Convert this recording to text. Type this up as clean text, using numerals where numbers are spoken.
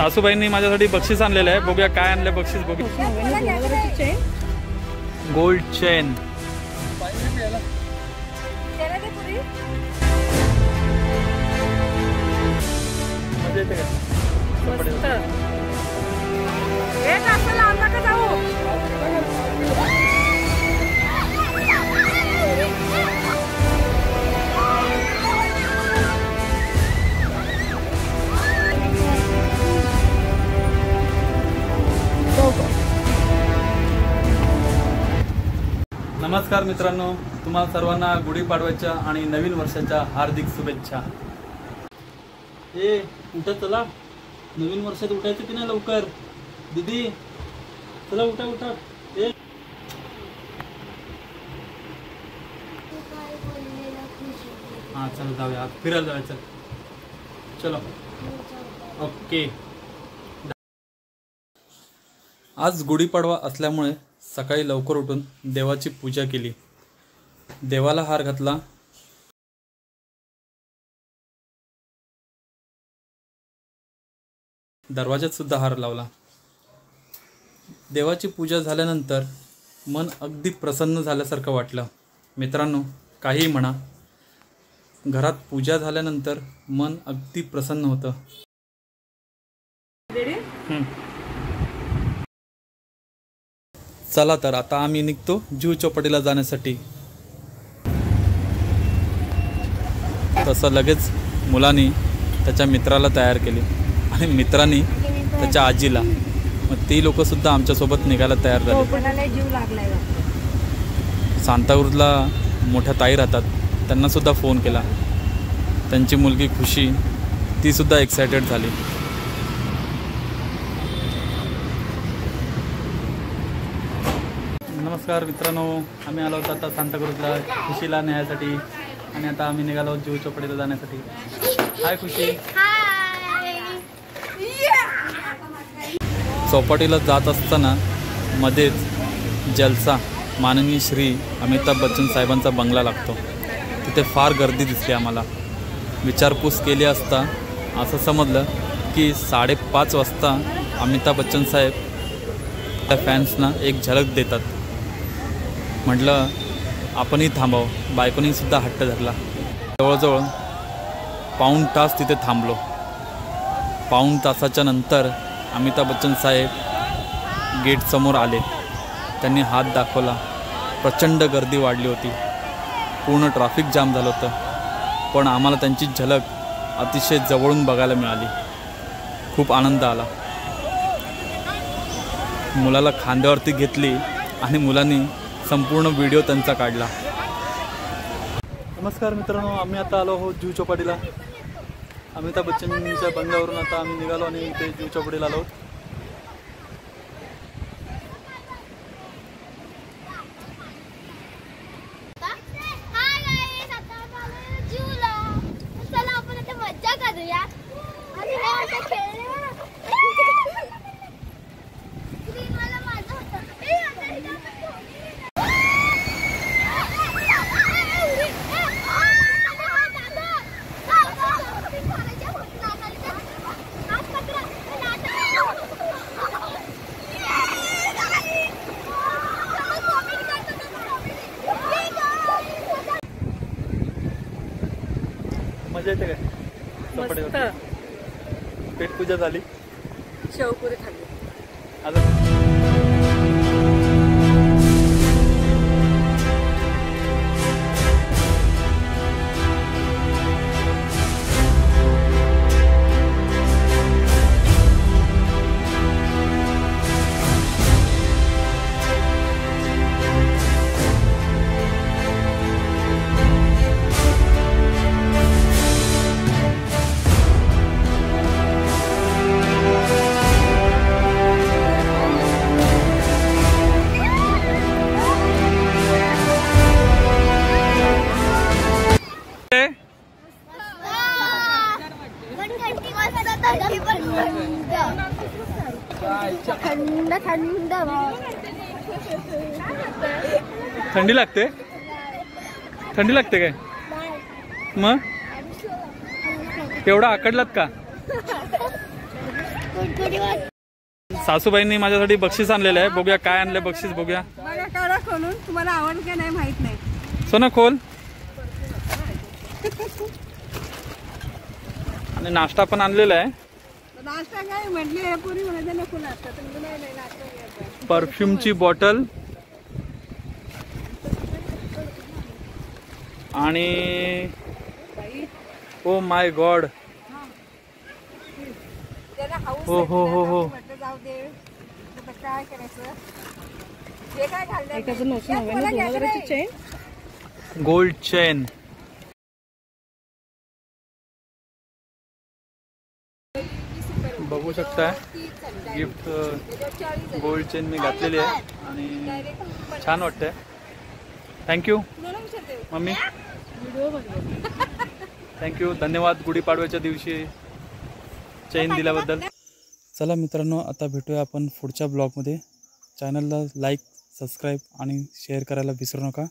सासूबाईंनी माझ्यासाठी बक्षीस आणलेलं आहे, बघूया काय आणले बक्षीस. बघूया गोल्ड चेन. नमस्कार मित्रांनो, तुम्हाला सर्वांना गुढीपाडव्याच्या आणि नवीन वर्षाच्या हार्दिक शुभेच्छा. उठा चला, नवीन वर्षात उठायचं की नाही लवकर. दीदी चला उठा उठा. हां चल जाऊया, फिरायला जाऊया. चल चलो ओके. आज गुढीपाडवा असल्यामुळे सकाळी लवकर उठून देवाची पूजा केली, देवाला हार घातला. दरवाजात सुद्धा हार लावला. देवाची पूजा झाल्यानंतर मन अगदी प्रसन्न झाल्यासारखं वाटलं. मित्रांनो, काहीही म्हणा, घरात पूजा झाल्यानंतर मन अगदी प्रसन्न होतं. चला तर आता आम्ही निघतो जुहू चौपाटीला जाण्यासाठी. तसं लगेच मुलांनी त्याच्या मित्राला तयार केले आणि मित्रांनी त्याच्या आजीला. मग ती लोक सुद्धा आमच्यासोबत निघायला तयार झाले. सांताक्रूजला मोठ्या ताई राहतात, त्यांना सुद्धा फोन केला. त्यांची मुलगी खुशी, ती सुद्धा एक्सायटेड झाली. नमस्कार मित्रांनो, आम्ही आलो होतो आता सांताक्रूजला खुशीला न्यायसाठी आणि आता आम्ही निघालो जुहू चौपाटीला जाण्यासाठी. हाय खुशी. चौपाटीला जात असताना मध्येच जलसा माननीय श्री अमिताभ बच्चन साहेबांचा बंगला लागतो. तिथे फार गर्दी दिसली आम्हाला. विचारपूस केली असता असं समजलं की 5:30 वाजता अमिताभ बच्चन साहेब त्या फॅन्सना एक झलक देतात. म्हटलं आपणही थांबावं. बायकोनी सुद्धा हट्ट धरला. जवळजवळ पाऊण तास तिथे थांबलो. पाऊण तासाच्या नंतर अमिताभ बच्चन साहेब गेटसमोर आले. त्यांनी हात दाखवला. प्रचंड गर्दी वाढली होती. पूर्ण ट्रॅफिक जाम झालं होतं, पण आम्हाला त्यांची झलक अतिशय जवळून बघायला मिळाली. खूप आनंद आला. मुलाला खांद्यावरती घेतली आणि मुलांनी संपूर्ण व्हिडिओ त्यांचा काढला. नमस्कार मित्रांनो, आम्ही आता आलो आहोत जुहू चौपाटीला. अमिताभ बच्चनच्या बंगल्यावरून आता आम्ही निघालो आणि इथे जुहू चौपाटीला आलो. मजा येते काय? चौपाटीवर पेटपूजा झाली, शेवपुरी खाल्ली. थंडी लागते? थंडी लागते काय? मग एवढा आकडलात का? सासूबाईंनी माझ्यासाठी बक्षीस आणलेलं आहे. बघूया काय आणलं बक्षीस. बघूया. बघा काढा खोलून. तुम्हाला आवड का नाही माहित नाही. सोना खोल. आणि नाश्ता पण आणलेला आहे. नाश्ता काय म्हटले पुरी म्हणायचे नको नाश्ता. तुम्ही नाही नाश्ता घ्यायचा. परफ्यूमची बॉटल आणि ओ माय गॉड. हो हो हो हो. जाऊ दे. काय करायचं. हे काय घालणार. Gold chain. बघू शकता गिफ्ट गोल्ड चेन मी घातलेली आहे आणि छान वाटतंय. Thank you mummy. थँक्यू. धन्यवाद गुढीपाडव्याच्या दिवशी चेन दिल्याबद्दल. चला मित्रांनो, आता भेटूया आपण पुढच्या ब्लॉगमध्ये. चॅनलला लाईक, सबस्क्राईब आणि शेअर करायला विसरू नका.